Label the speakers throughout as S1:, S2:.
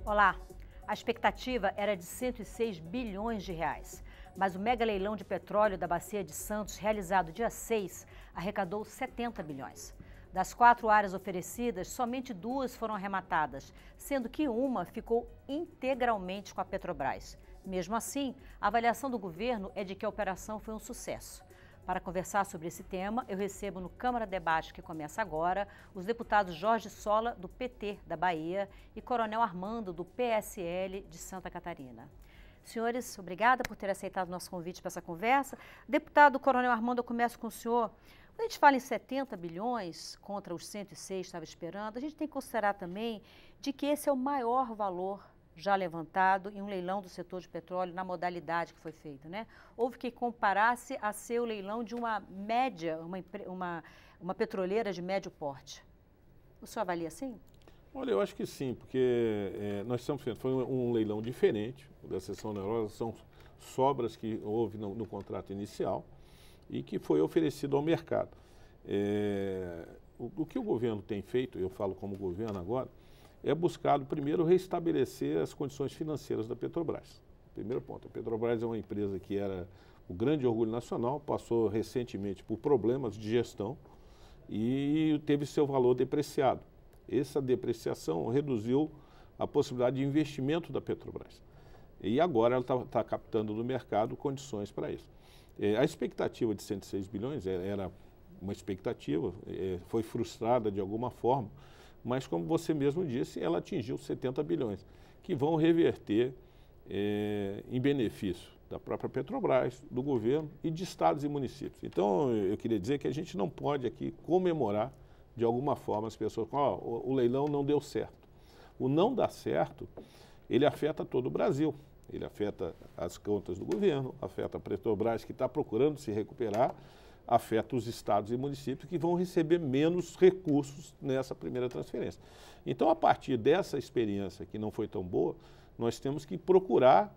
S1: Olá, a expectativa era de 106 bilhões de reais, mas o mega leilão de petróleo da Bacia de Santos, realizado dia 6, arrecadou 70 bilhões. Das 4 áreas oferecidas, somente 2 foram arrematadas, sendo que uma ficou integralmente com a Petrobras. Mesmo assim, a avaliação do governo é de que a operação foi um sucesso. Para conversar sobre esse tema, eu recebo no Câmara Debate, que começa agora, os deputados Jorge Sola, do PT da Bahia, e Coronel Armando, do PSL de Santa Catarina. Senhores, obrigada por ter aceitado o nosso convite para essa conversa. Deputado Coronel Armando, eu começo com o senhor. Quando a gente fala em 70 bilhões contra os 106 que estava esperando, a gente tem que considerar também de que esse é o maior valor já levantado em um leilão do setor de petróleo na modalidade que foi feita, né? Houve que comparasse a ser o leilão de uma média, uma petroleira de médio porte. O senhor avalia assim?
S2: Olha, eu acho que sim, porque nós estamos vendo, foi um leilão diferente da seção onerosa, são sobras que houve no contrato inicial e que foi oferecido ao mercado. O que o governo tem feito, eu falo como governo agora, é buscado, primeiro, restabelecer as condições financeiras da Petrobras. Primeiro ponto, a Petrobras é uma empresa que era o grande orgulho nacional, passou recentemente por problemas de gestão e teve seu valor depreciado. Essa depreciação reduziu a possibilidade de investimento da Petrobras. E agora ela está captando no mercado condições para isso. A expectativa de 106 bilhões era uma expectativa, foi frustrada de alguma forma, mas, como você mesmo disse, ela atingiu 70 bilhões, que vão reverter em benefício da própria Petrobras, do governo e de estados e municípios. Então, eu queria dizer que a gente não pode aqui comemorar, de alguma forma, as pessoas com o leilão não deu certo. O não dar certo, ele afeta todo o Brasil. Ele afeta as contas do governo, afeta a Petrobras, que está procurando se recuperar, afeta os estados e municípios que vão receber menos recursos nessa primeira transferência. Então, a partir dessa experiência que não foi tão boa, nós temos que procurar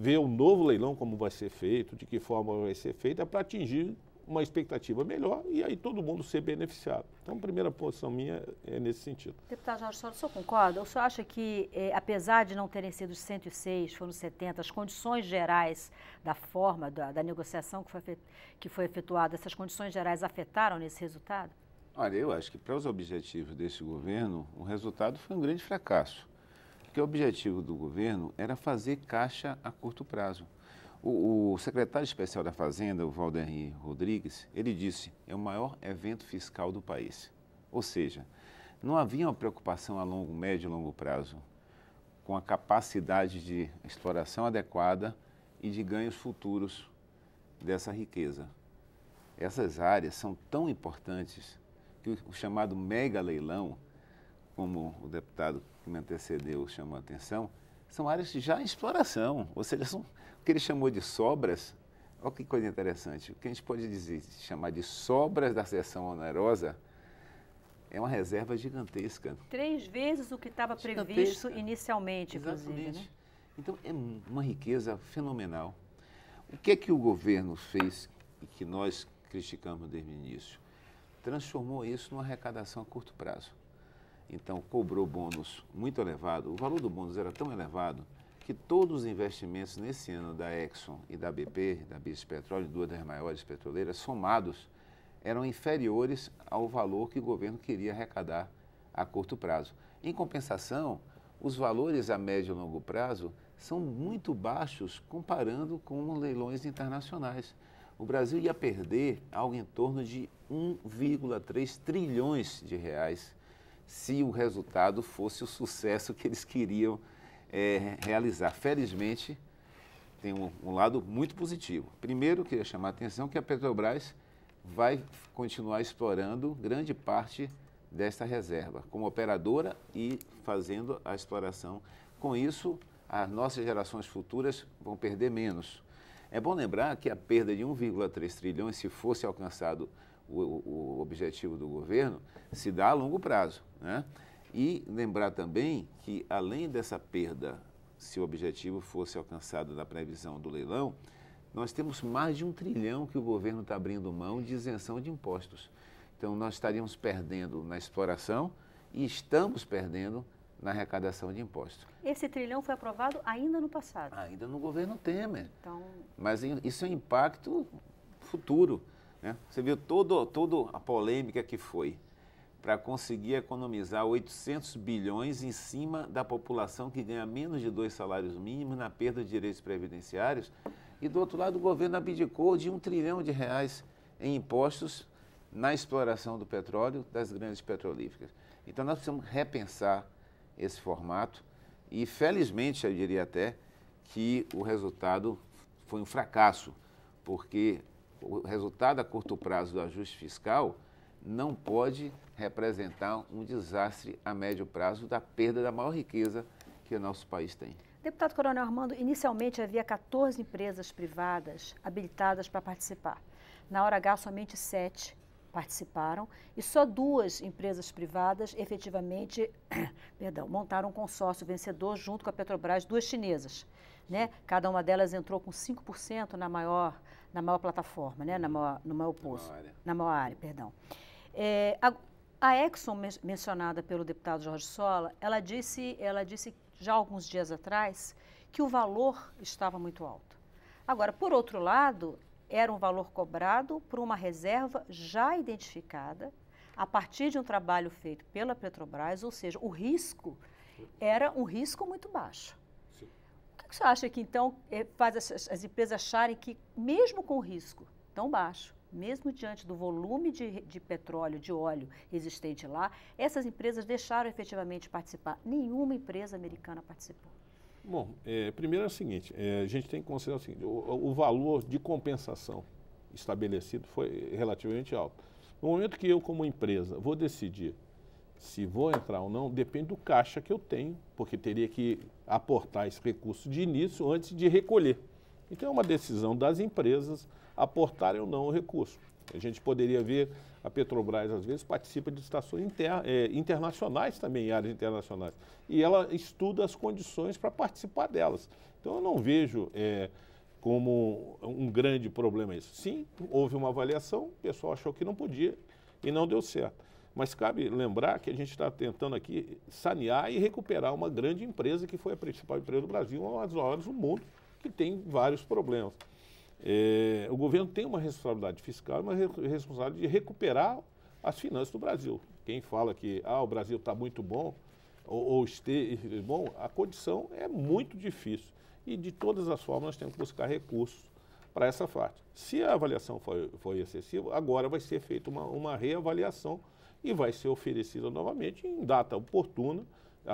S2: ver o novo leilão, como vai ser feito, de que forma vai ser feito, para atingir uma expectativa melhor e aí todo mundo ser beneficiado. Então, a primeira posição minha é nesse sentido.
S1: Deputado Jorge Sola, o senhor concorda? O senhor acha que, apesar de não terem sido os 106, foram 70, as condições gerais da forma, da negociação que foi efetuada, essas condições gerais afetaram nesse resultado?
S3: Olha, eu acho que para os objetivos desse governo, o resultado foi um grande fracasso. Porque o objetivo do governo era fazer caixa a curto prazo. O secretário especial da Fazenda, o Valdemir Rodrigues, ele disse, é o maior evento fiscal do país. Ou seja, não havia uma preocupação a longo, médio e longo prazo com a capacidade de exploração adequada e de ganhos futuros dessa riqueza. Essas áreas são tão importantes que o chamado mega leilão, como o deputado que me antecedeu chamou a atenção, são áreas já em exploração, ou seja, são o que ele chamou de sobras. Olha que coisa interessante, o que a gente pode dizer, chamar de sobras da seção onerosa, é uma reserva gigantesca.
S1: 3 vezes o que estava previsto inicialmente, inclusive.
S3: Exatamente.
S1: Né?
S3: Então, é uma riqueza fenomenal. O que é que o governo fez e que nós criticamos desde o início? Transformou isso numa arrecadação a curto prazo. Então, cobrou bônus muito elevado. O valor do bônus era tão elevado que todos os investimentos nesse ano da Exxon e da BP, da British Petroleum, 2 das maiores petroleiras, somados, eram inferiores ao valor que o governo queria arrecadar a curto prazo. Em compensação, os valores a médio e longo prazo são muito baixos comparando com leilões internacionais. O Brasil ia perder algo em torno de 1,3 trilhões de reais se o resultado fosse o sucesso que eles queriam realizar. Felizmente, tem um lado muito positivo. Primeiro, queria chamar a atenção que a Petrobras vai continuar explorando grande parte desta reserva, como operadora e fazendo a exploração. Com isso, as nossas gerações futuras vão perder menos. É bom lembrar que a perda de 1,3 trilhões, se fosse alcançado o objetivo do governo, se dá a longo prazo, né? E lembrar também que, além dessa perda, se o objetivo fosse alcançado na previsão do leilão, nós temos mais de 1 trilhão que o governo está abrindo mão de isenção de impostos. Então, nós estaríamos perdendo na exploração e estamos perdendo na arrecadação de impostos.
S1: Esse trilhão foi aprovado ainda no passado.
S3: Ainda no governo Temer.
S1: Então...
S3: Mas isso é um impacto futuro, né? Você viu toda a polêmica que foi para conseguir economizar 800 bilhões em cima da população que ganha menos de 2 salários mínimos na perda de direitos previdenciários. E, do outro lado, o governo abdicou de R$1 trilhão em impostos na exploração do petróleo das grandes petrolíferas. Então, nós precisamos repensar esse formato e, felizmente, eu diria até que o resultado foi um fracasso, porque o resultado a curto prazo do ajuste fiscal não pode representar um desastre a médio prazo da perda da maior riqueza que o nosso país tem.
S1: Deputado Coronel Armando, inicialmente havia 14 empresas privadas habilitadas para participar. Na hora H, somente 7 participaram e só 2 empresas privadas efetivamente montaram um consórcio vencedor junto com a Petrobras, 2 chinesas. Né? Cada uma delas entrou com 5% na maior plataforma, né? no maior poço, na maior área, perdão. A Exxon, mencionada pelo deputado Jorge Sola, ela disse já alguns dias atrás que o valor estava muito alto. Agora, por outro lado, era um valor cobrado por uma reserva já identificada a partir de um trabalho feito pela Petrobras, ou seja, o risco era um risco muito baixo. Sim. O que você acha que, então, faz as empresas acharem que, mesmo com o risco tão baixo, mesmo diante do volume de petróleo, de óleo existente lá, essas empresas deixaram efetivamente participar? Nenhuma empresa americana participou.
S2: Bom, primeiro é o seguinte, a gente tem que considerar o seguinte, o valor de compensação estabelecido foi relativamente alto. No momento que eu, como empresa, vou decidir se vou entrar ou não, depende do caixa que eu tenho, porque teria que aportar esse recurso de início antes de recolher. Então é uma decisão das empresas aportarem ou não o recurso. A gente poderia ver, a Petrobras às vezes participa de estações internacionais também, em áreas internacionais, e ela estuda as condições para participar delas. Então eu não vejo como um grande problema isso. Sim, houve uma avaliação, o pessoal achou que não podia e não deu certo. Mas cabe lembrar que a gente está tentando aqui sanear e recuperar uma grande empresa que foi a principal empresa do Brasil, uma das maiores do mundo, que tem vários problemas. O governo tem uma responsabilidade fiscal e uma responsabilidade de recuperar as finanças do Brasil. Quem fala que o Brasil está muito bom ou esteja bom, a condição é muito difícil. E de todas as formas nós temos que buscar recursos para essa parte. Se a avaliação foi excessiva, agora vai ser feita uma reavaliação e vai ser oferecida novamente em data oportuna.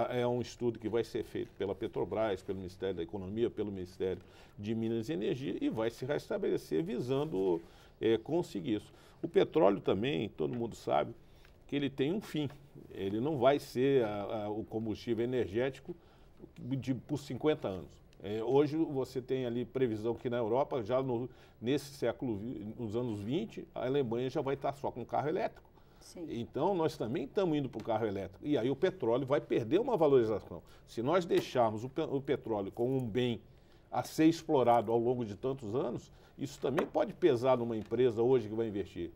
S2: É um estudo que vai ser feito pela Petrobras, pelo Ministério da Economia, pelo Ministério de Minas e Energia e vai se restabelecer visando conseguir isso. O petróleo também, todo mundo sabe, que ele tem um fim. Ele não vai ser o combustível energético por 50 anos. Hoje você tem ali previsão que na Europa, já nesse século, nos anos 20, a Alemanha já vai estar só com carro elétrico. Sim. Então, nós também estamos indo para o carro elétrico. E aí o petróleo vai perder uma valorização. Se nós deixarmos o petróleo como um bem a ser explorado ao longo de tantos anos, isso também pode pesar numa empresa hoje que vai investir.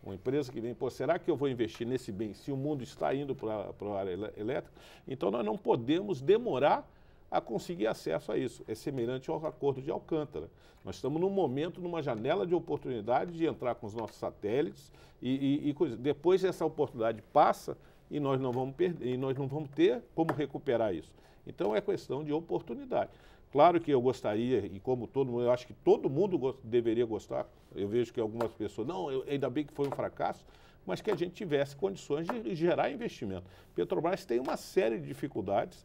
S2: Uma empresa que vem, será que eu vou investir nesse bem se o mundo está indo para a área elétrica? Então, nós não podemos demorar a conseguir acesso a isso. É semelhante ao Acordo de Alcântara. Nós estamos num momento, numa janela de oportunidade de entrar com os nossos satélites e depois essa oportunidade passa e nós não vamos perder, e nós não vamos ter como recuperar isso. Então é questão de oportunidade. Claro que eu gostaria, e como todo mundo, eu acho que todo mundo deveria gostar, eu vejo que algumas pessoas, ainda bem que foi um fracasso, mas que a gente tivesse condições de gerar investimento. Petrobras tem uma série de dificuldades,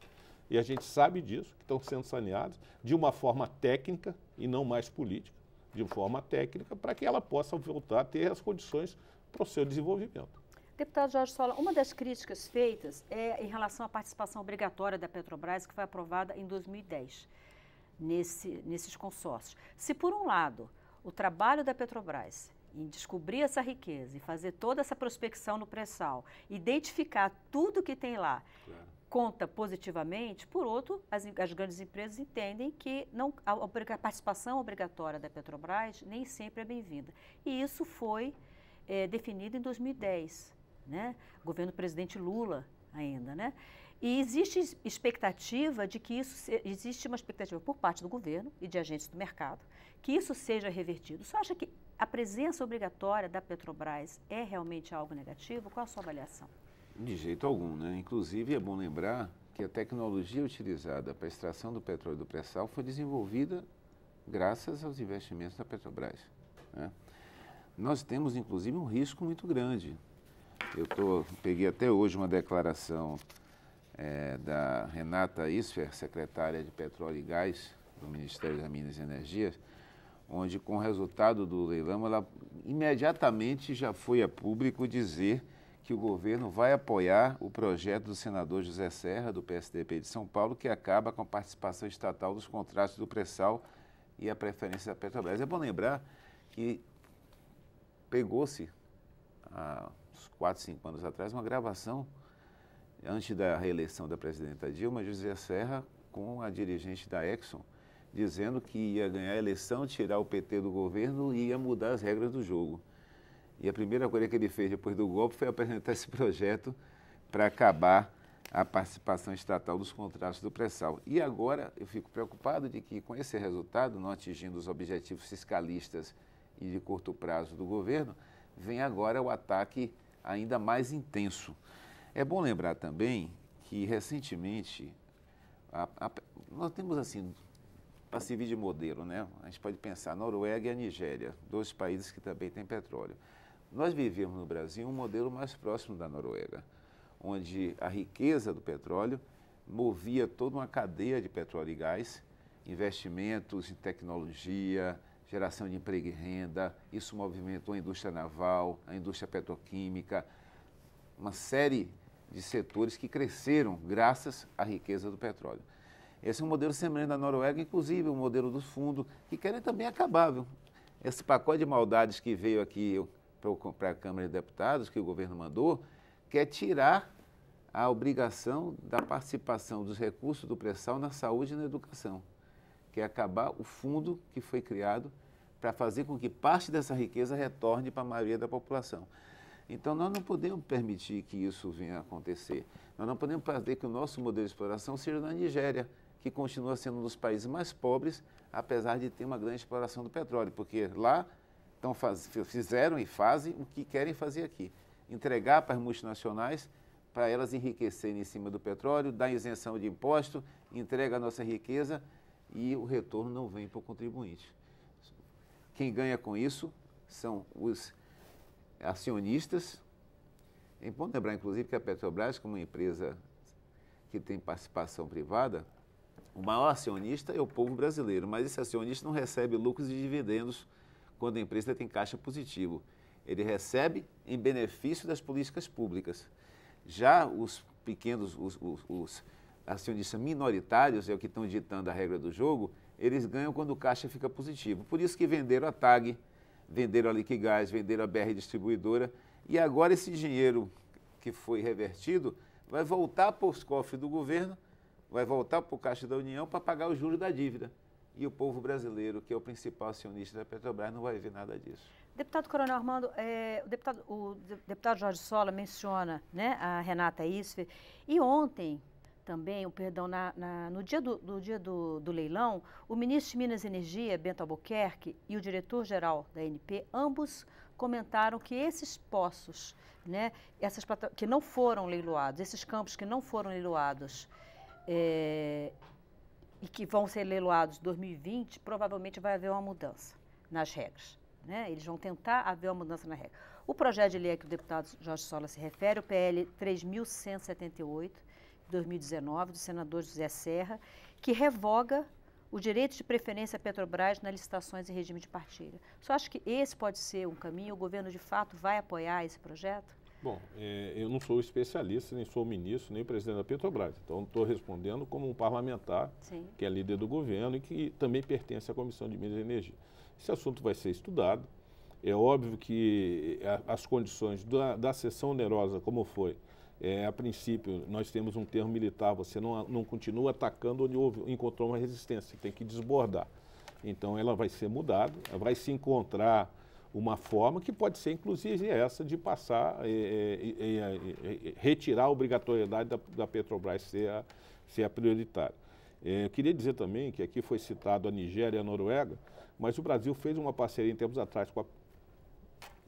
S2: e a gente sabe disso, que estão sendo saneadas de uma forma técnica e não mais política, de forma técnica, para que ela possa voltar a ter as condições para o seu desenvolvimento.
S1: Deputado Jorge Sola, uma das críticas feitas é em relação à participação obrigatória da Petrobras, que foi aprovada em 2010, nesses consórcios. Se, por um lado, o trabalho da Petrobras em descobrir essa riqueza e fazer toda essa prospecção no pré-sal, identificar tudo que tem lá, claro, conta positivamente, por outro, as grandes empresas entendem que a participação obrigatória da Petrobras nem sempre é bem-vinda. E isso foi definido em 2010, né? Governo do presidente Lula ainda, né? E existe expectativa de que existe uma expectativa por parte do governo e de agentes do mercado, que isso seja revertido. Você acha que a presença obrigatória da Petrobras é realmente algo negativo? Qual a sua avaliação?
S3: De jeito algum, né? Inclusive, é bom lembrar que a tecnologia utilizada para a extração do petróleo do pré-sal foi desenvolvida graças aos investimentos da Petrobras, né? Nós temos, inclusive, um risco muito grande. Peguei até hoje uma declaração da Renata Isfer, secretária de Petróleo e Gás do Ministério das Minas e Energia, onde, com o resultado do leilão, ela imediatamente já foi a público dizer que o governo vai apoiar o projeto do senador José Serra, do PSDB de São Paulo, que acaba com a participação estatal dos contratos do pré-sal e a preferência da Petrobras. É bom lembrar que pegou-se, há uns 4, 5 anos atrás, uma gravação, antes da reeleição da presidenta Dilma, José Serra com a dirigente da Exxon, dizendo que ia ganhar a eleição, tirar o PT do governo e ia mudar as regras do jogo. E a primeira coisa que ele fez depois do golpe foi apresentar esse projeto para acabar a participação estatal dos contratos do pré-sal. E agora eu fico preocupado de que, com esse resultado, não atingindo os objetivos fiscalistas e de curto prazo do governo, vem agora o ataque ainda mais intenso. É bom lembrar também que, recentemente, nós temos, assim, para servir de modelo, né? A gente pode pensar a Noruega e a Nigéria, 2 países que também têm petróleo. Nós vivíamos no Brasil um modelo mais próximo da Noruega, onde a riqueza do petróleo movia toda uma cadeia de petróleo e gás, investimentos em tecnologia, geração de emprego e renda, isso movimentou a indústria naval, a indústria petroquímica, uma série de setores que cresceram graças à riqueza do petróleo. Esse é um modelo semelhante da Noruega, inclusive o modelo do fundo, que querem também acabar, viu? Esse pacote de maldades que veio aqui para a Câmara de Deputados, que o governo mandou, quer tirar a obrigação da participação dos recursos do pré-sal na saúde e na educação. Quer acabar o fundo que foi criado para fazer com que parte dessa riqueza retorne para a maioria da população. Então, nós não podemos permitir que isso venha a acontecer. Nós não podemos fazer que o nosso modelo de exploração seja na Nigéria, que continua sendo um dos países mais pobres, apesar de ter uma grande exploração do petróleo, porque lá fizeram e fazem o que querem fazer aqui. Entregar para as multinacionais, para elas enriquecerem em cima do petróleo, dar isenção de imposto, entrega a nossa riqueza e o retorno não vem para o contribuinte. Quem ganha com isso são os acionistas. É bom lembrar, inclusive, que a Petrobras, como uma empresa que tem participação privada, o maior acionista é o povo brasileiro, mas esse acionista não recebe lucros e dividendos quando a empresa tem caixa positivo. Ele recebe em benefício das políticas públicas. Já os pequenos, os acionistas minoritários, é o que estão ditando a regra do jogo, eles ganham quando o caixa fica positivo. Por isso que venderam a TAG, venderam a Liquigás, venderam a BR Distribuidora, e agora esse dinheiro que foi revertido vai voltar para os cofres do governo, vai voltar para o Caixa da União para pagar os juros da dívida. E o povo brasileiro, que é o principal acionista da Petrobras, não vai ver nada disso.
S1: Deputado Coronel Armando, o deputado Jorge Sola menciona, né, a Renata Isfer, e ontem também, no dia do leilão, o ministro de Minas e Energia, Bento Albuquerque, e o diretor-geral da ANP, ambos comentaram que esses poços, né, que não foram leiloados, esses campos que não foram leiloados, e que vão ser leiloados em 2020, provavelmente vai haver uma mudança nas regras, né? Eles vão tentar haver uma mudança na regra. O projeto de lei a que o deputado Jorge Sola se refere, o PL 3.178, de 2019, do senador José Serra, que revoga o direito de preferência à Petrobras nas licitações em regime de partilha. Você acha que esse pode ser um caminho? O governo, de fato, vai apoiar esse projeto?
S2: Bom, eu não sou especialista, nem sou ministro, nem presidente da Petrobras. Então, estou respondendo como um parlamentar, Sim. que é líder do governo e que também pertence à Comissão de Minas e Energia. Esse assunto vai ser estudado. É óbvio que as condições da sessão onerosa, como foi, a princípio, nós temos um termo militar, você não continua atacando onde encontrou uma resistência, tem que desbordar. Então, ela vai ser mudada, vai se encontrar uma forma que pode ser, inclusive, essa de passar, retirar a obrigatoriedade da Petrobras ser a prioritária. Eu queria dizer também que aqui foi citado a Nigéria e a Noruega, mas o Brasil fez uma parceria em tempos atrás com a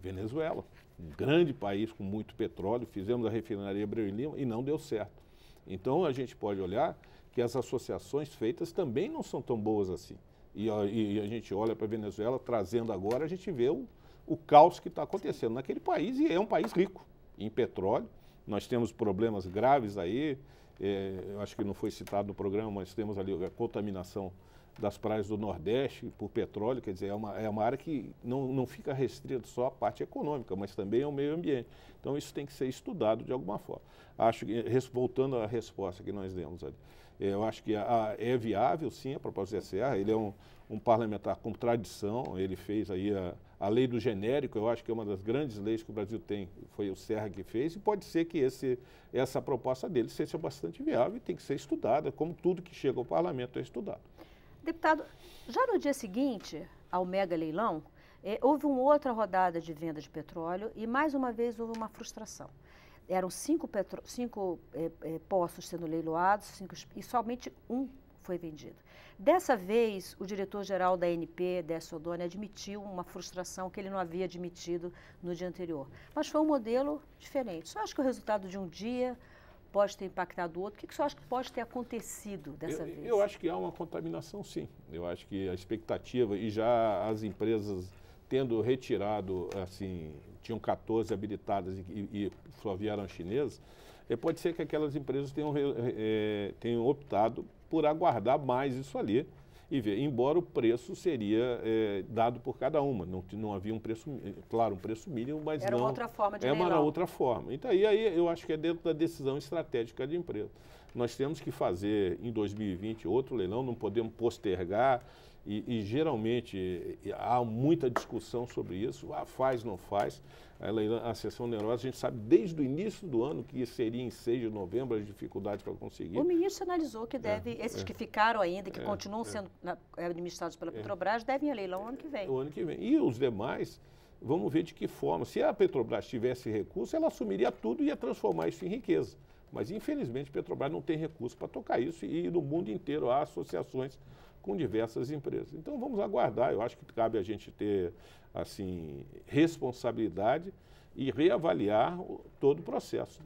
S2: Venezuela, um grande país com muito petróleo, fizemos a refinaria Abreu e Lima e não deu certo. Então a gente pode olhar que as associações feitas também não são tão boas assim. E a gente olha para a Venezuela, trazendo agora, a gente vê o caos que está acontecendo naquele país, e é um país rico em petróleo. Nós temos problemas graves aí, eu acho que não foi citado no programa, mas temos ali a contaminação das praias do Nordeste por petróleo, quer dizer, é uma área que não fica restrita só à parte econômica, mas também ao meio ambiente. Então isso tem que ser estudado de alguma forma. Acho que, voltando à resposta que nós demos ali, eu acho que é viável, sim, a proposta do Zé Serra. Ele é um parlamentar com tradição, ele fez aí a lei do genérico, eu acho que é uma das grandes leis que o Brasil tem, foi o Serra que fez, e pode ser que essa proposta dele seja bastante viável e tem que ser estudada, como tudo que chega ao parlamento é estudado.
S1: Deputado, já no dia seguinte ao mega leilão, houve uma outra rodada de venda de petróleo e mais uma vez houve uma frustração. Eram cinco poços sendo leiloados e somente um foi vendido. Dessa vez, o diretor-geral da ANP, Décio Oddone, admitiu uma frustração que ele não havia admitido no dia anterior. Mas foi um modelo diferente. Só acho que o resultado de um dia pode ter impactado o outro. O que você acha que pode ter acontecido dessa vez?
S2: Eu acho que há uma contaminação, sim. Eu acho que a expectativa, e já as empresas tendo retirado, assim, tinham 14 habilitadas e só vieram chinesas, pode ser que aquelas empresas tenham optado por aguardar mais isso ali e ver, embora o preço seria dado por cada uma, não havia um preço, claro, um preço mínimo, mas
S1: era uma outra forma de leilão.
S2: Era uma outra forma. Então, aí eu acho que é dentro da decisão estratégica de empresa. Nós temos que fazer em 2020 outro leilão, não podemos postergar, e geralmente há muita discussão sobre isso, faz, não faz. A sessão onerosa, a gente sabe desde o início do ano que seria em 6 de novembro as dificuldades para conseguir.
S1: O ministro sinalizou que esses que ficaram ainda, que continuam sendo administrados pela Petrobras, devem ir a leilão ano que vem.
S2: O ano que vem. E os demais, vamos ver de que forma. Se a Petrobras tivesse recurso, ela assumiria tudo e ia transformar isso em riqueza. Mas, infelizmente, a Petrobras não tem recurso para tocar isso, e no mundo inteiro há associações com diversas empresas. Então, vamos aguardar. Eu acho que cabe a gente ter, assim, responsabilidade e reavaliar todo o processo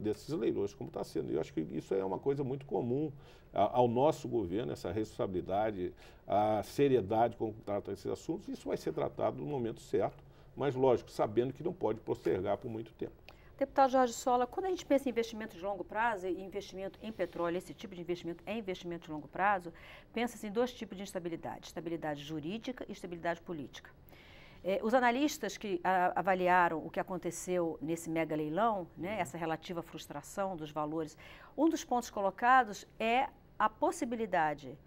S2: desses leilões, como está sendo. Eu acho que isso é uma coisa muito comum ao nosso governo, essa responsabilidade, a seriedade com que trata esses assuntos. Isso vai ser tratado no momento certo, mas, lógico, sabendo que não pode postergar por muito tempo.
S1: Deputado Jorge Sola, quando a gente pensa em investimento de longo prazo e investimento em petróleo, esse tipo de investimento é investimento de longo prazo, pensa-se em dois tipos de instabilidade, estabilidade jurídica e estabilidade política. Os analistas que avaliaram o que aconteceu nesse mega leilão, né, essa relativa frustração dos valores, um dos pontos colocados é a possibilidade,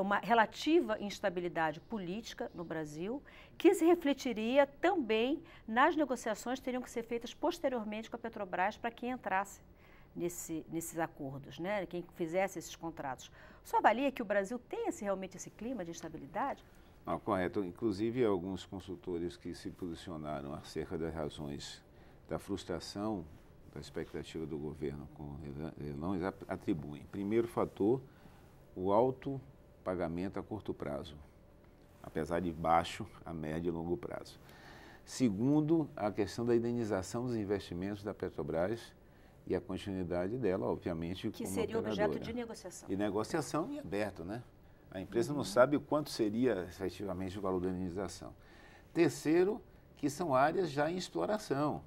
S1: uma relativa instabilidade política no Brasil, que se refletiria também nas negociações que teriam que ser feitas posteriormente com a Petrobras para quem entrasse nesses acordos, né? Quem fizesse esses contratos. O senhor avalia que o Brasil tem realmente esse clima de instabilidade?
S3: Não, correto. Inclusive, alguns consultores que se posicionaram acerca das razões da frustração da expectativa do governo com leilões atribuem. Primeiro fator, o alto pagamento a curto prazo, apesar de baixo a médio e longo prazo. Segundo, a questão da indenização dos investimentos da Petrobras e a continuidade dela, obviamente,
S1: que seria objeto de negociação.
S3: E negociação em aberto, né? A empresa não sabe o quanto seria efetivamente o valor da indenização. Terceiro, que são áreas já em exploração,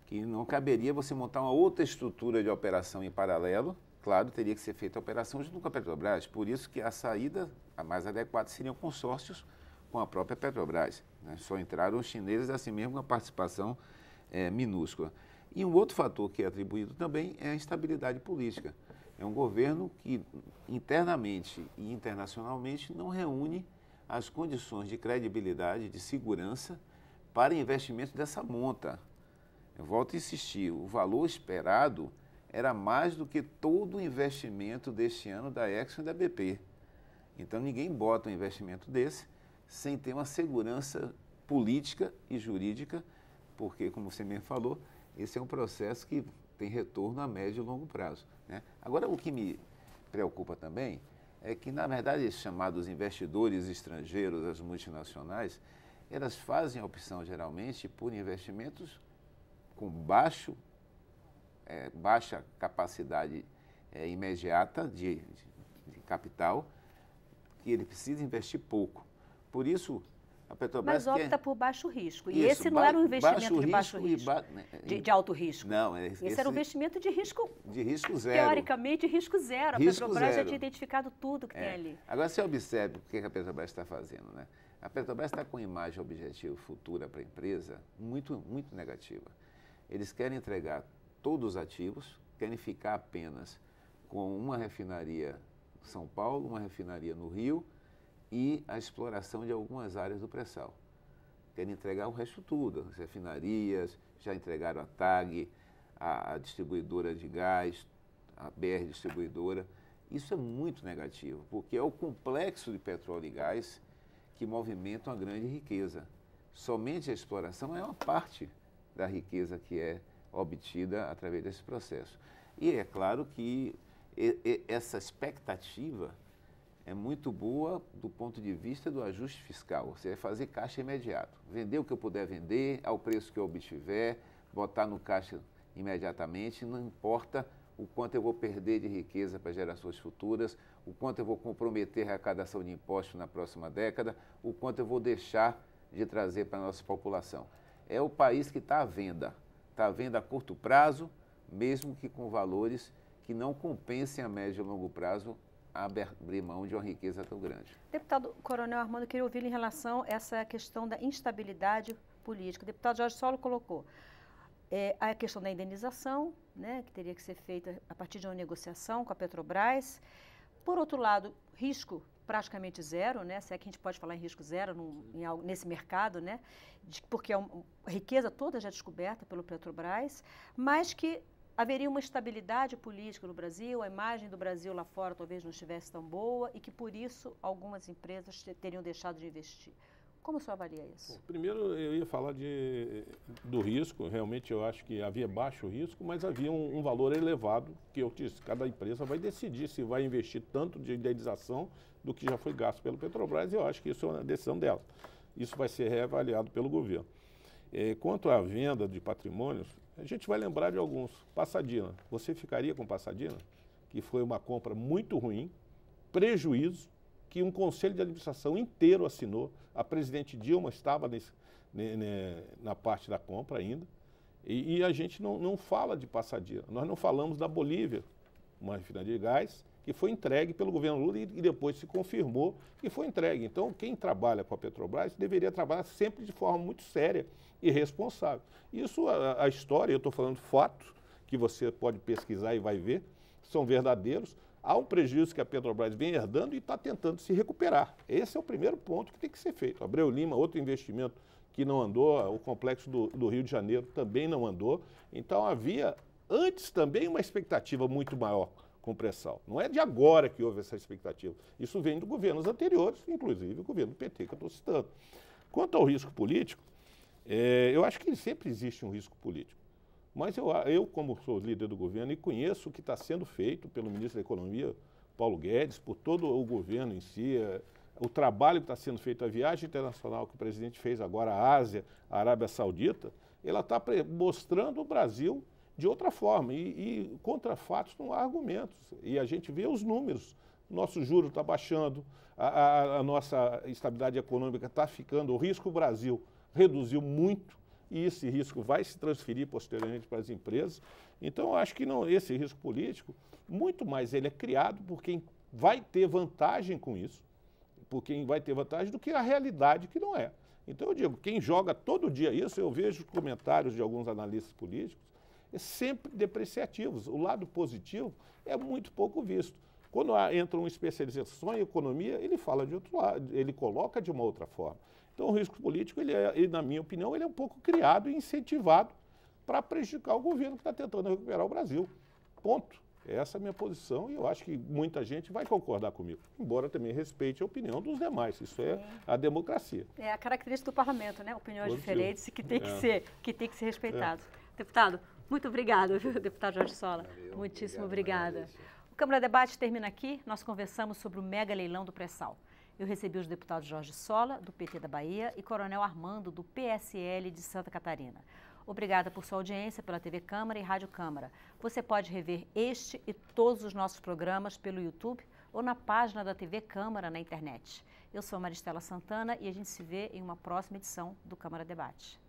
S3: que não caberia você montar uma outra estrutura de operação em paralelo. Claro, teria que ser feita a operação junto com a Petrobras, por isso que a saída a mais adequada seriam consórcios com a própria Petrobras, né? Só entraram os chineses assim mesmo com a participação minúscula. E um outro fator que é atribuído também é a instabilidade política. É um governo que internamente e internacionalmente não reúne as condições de credibilidade, de segurança para investimento dessa monta. Eu volto a insistir, o valor esperado era mais do que todo o investimento deste ano da Exxon e da BP. Então, ninguém bota um investimento desse sem ter uma segurança política e jurídica, porque, como você mesmo falou, esse é um processo que tem retorno a médio e longo prazo, né? Agora, o que me preocupa também é que, na verdade, esses chamados investidores estrangeiros, as multinacionais, elas fazem a opção, geralmente, por investimentos com baixa capacidade imediata de capital, que ele precisa investir pouco. Por isso, a Petrobras
S1: Mas opta por baixo risco. E
S3: Isso,
S1: esse não era um investimento
S3: baixo
S1: de baixo
S3: risco
S1: risco, de alto risco.
S3: Não,
S1: esse era um investimento de risco,
S3: zero.
S1: Teoricamente, risco zero. A
S3: Risco
S1: Petrobras já
S3: zero.
S1: tinha identificado tudo que tem ali.
S3: Agora, você observe o que a Petrobras está fazendo, né? A Petrobras está com uma imagem objetiva futura para a empresa muito, muito negativa. Eles querem entregar todos os ativos, querem ficar apenas com uma refinaria em São Paulo, uma refinaria no Rio e a exploração de algumas áreas do pré-sal. Querem entregar o resto tudo, as refinarias, já entregaram a TAG, a distribuidora de gás, a BR Distribuidora. Isso é muito negativo, porque é o complexo de petróleo e gás que movimenta uma grande riqueza. Somente a exploração é uma parte da riqueza que é obtida através desse processo. E é claro que essa expectativa é muito boa do ponto de vista do ajuste fiscal. Você vai fazer caixa imediato. Vender o que eu puder vender, ao preço que eu obtiver, botar no caixa imediatamente, não importa o quanto eu vou perder de riqueza para gerações futuras, o quanto eu vou comprometer a arrecadação de impostos na próxima década, o quanto eu vou deixar de trazer para a nossa população. É o país que está à venda a curto prazo, mesmo que com valores que não compensem a médio e longo prazo abrir mão de uma riqueza tão grande.
S1: Deputado Coronel Armando, eu queria ouvir em relação a essa questão da instabilidade política. O deputado Jorge Solo colocou a questão da indenização, né, que teria que ser feita a partir de uma negociação com a Petrobras. Por outro lado, risco praticamente zero, né, se é que a gente pode falar em risco zero nesse mercado, né, porque a riqueza toda já descoberta pelo Petrobras, mas que haveria uma estabilidade política no Brasil, a imagem do Brasil lá fora talvez não estivesse tão boa e que, por isso, algumas empresas teriam deixado de investir. Como o senhor avalia isso?
S2: Bom, primeiro, eu ia falar do risco. Realmente, eu acho que havia baixo risco, mas havia um valor elevado, que eu disse, cada empresa vai decidir se vai investir tanto de indenização do que já foi gasto pelo Petrobras, e eu acho que isso é uma decisão dela. Isso vai ser reavaliado pelo governo. Quanto à venda de patrimônios, a gente vai lembrar de alguns. Passadina, você ficaria com Passadina, que foi uma compra muito ruim, prejuízo, que um conselho de administração inteiro assinou. A presidente Dilma estava na parte da compra ainda, e a gente não fala de Passadina. Nós não falamos da Bolívia, uma refinaria de gás, que foi entregue pelo governo Lula e depois se confirmou que foi entregue. Então, quem trabalha com a Petrobras deveria trabalhar sempre de forma muito séria e responsável. Isso, a história, eu estou falando fatos, que você pode pesquisar e vai ver, são verdadeiros. Há um prejuízo que a Petrobras vem herdando e está tentando se recuperar. Esse é o primeiro ponto que tem que ser feito. Abreu Lima, outro investimento que não andou, o complexo do Rio de Janeiro também não andou. Então, havia antes também uma expectativa muito maior com o pré-sal. Não é de agora que houve essa expectativa. Isso vem de governos anteriores, inclusive o governo do PT, que eu estou citando. Quanto ao risco político, eu acho que sempre existe um risco político. Mas eu, como sou líder do governo e conheço o que está sendo feito pelo ministro da Economia, Paulo Guedes, por todo o governo em si, o trabalho que está sendo feito, a viagem internacional que o presidente fez agora à Ásia, à Arábia Saudita, ela está mostrando o Brasil de outra forma. E contra fatos não há argumentos. E a gente vê os números. Nosso juro está baixando, a nossa estabilidade econômica está ficando, o risco Brasil reduziu muito, e esse risco vai se transferir posteriormente para as empresas. Então, eu acho que esse risco político, muito mais ele é criado por quem vai ter vantagem com isso, por quem vai ter vantagem do que a realidade que não é. Então, eu digo, quem joga todo dia isso, eu vejo comentários de alguns analistas políticos, é sempre depreciativos. O lado positivo é muito pouco visto. Quando entra uma especialização em economia, ele fala de outro lado, ele coloca de uma outra forma. Então, o risco político, na minha opinião, ele é um pouco criado e incentivado para prejudicar o governo que está tentando recuperar o Brasil. Ponto. Essa é a minha posição e eu acho que muita gente vai concordar comigo, embora também respeite a opinião dos demais. Isso é a democracia.
S1: É a característica do parlamento, né? Opiniões
S2: Positivo.
S1: diferentes e que tem que ser respeitado. Deputado, muito obrigada, viu, deputado Jorge Sola. Muitíssimo obrigada. O Câmara Debate termina aqui. Nós conversamos sobre o mega leilão do pré-sal. Eu recebi os deputados Jorge Sola, do PT da Bahia, e Coronel Armando, do PSL de Santa Catarina. Obrigada por sua audiência pela TV Câmara e Rádio Câmara. Você pode rever este e todos os nossos programas pelo YouTube ou na página da TV Câmara na internet. Eu sou a Maristela Santana e a gente se vê em uma próxima edição do Câmara Debate.